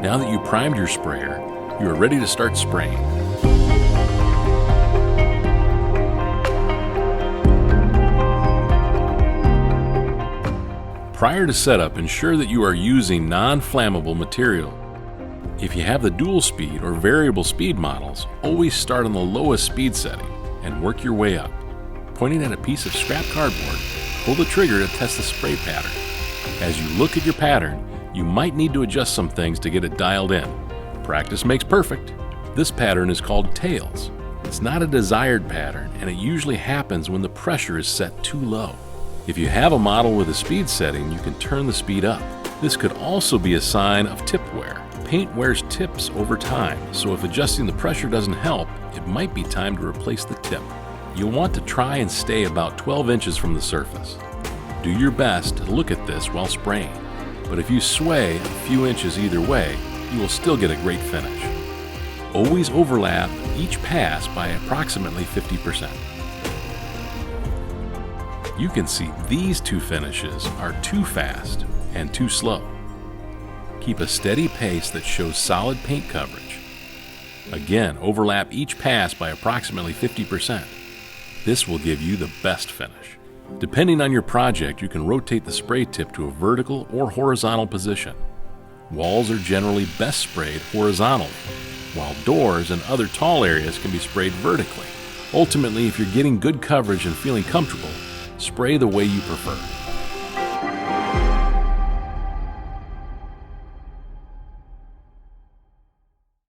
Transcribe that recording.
Now that you primed your sprayer, you are ready to start spraying. Prior to setup, ensure that you are using non-flammable material. If you have the dual speed or variable speed models, always start on the lowest speed setting and work your way up. Pointing at a piece of scrap cardboard, pull the trigger to test the spray pattern. As you look at your pattern, you might need to adjust some things to get it dialed in. Practice makes perfect. This pattern is called tails. It's not a desired pattern, and it usually happens when the pressure is set too low. If you have a model with a speed setting, you can turn the speed up. This could also be a sign of tip wear. Paint wears tips over time, so if adjusting the pressure doesn't help, it might be time to replace the tip. You'll want to try and stay about 12 inches from the surface. Do your best to look at this while spraying, but if you sway a few inches either way, you will still get a great finish. Always overlap each pass by approximately 50%. You can see these two finishes are too fast and too slow. Keep a steady pace that shows solid paint coverage. Again, overlap each pass by approximately 50%. This will give you the best finish. Depending on your project, you can rotate the spray tip to a vertical or horizontal position. Walls are generally best sprayed horizontally, while doors and other tall areas can be sprayed vertically. Ultimately, if you're getting good coverage and feeling comfortable, spray the way you prefer.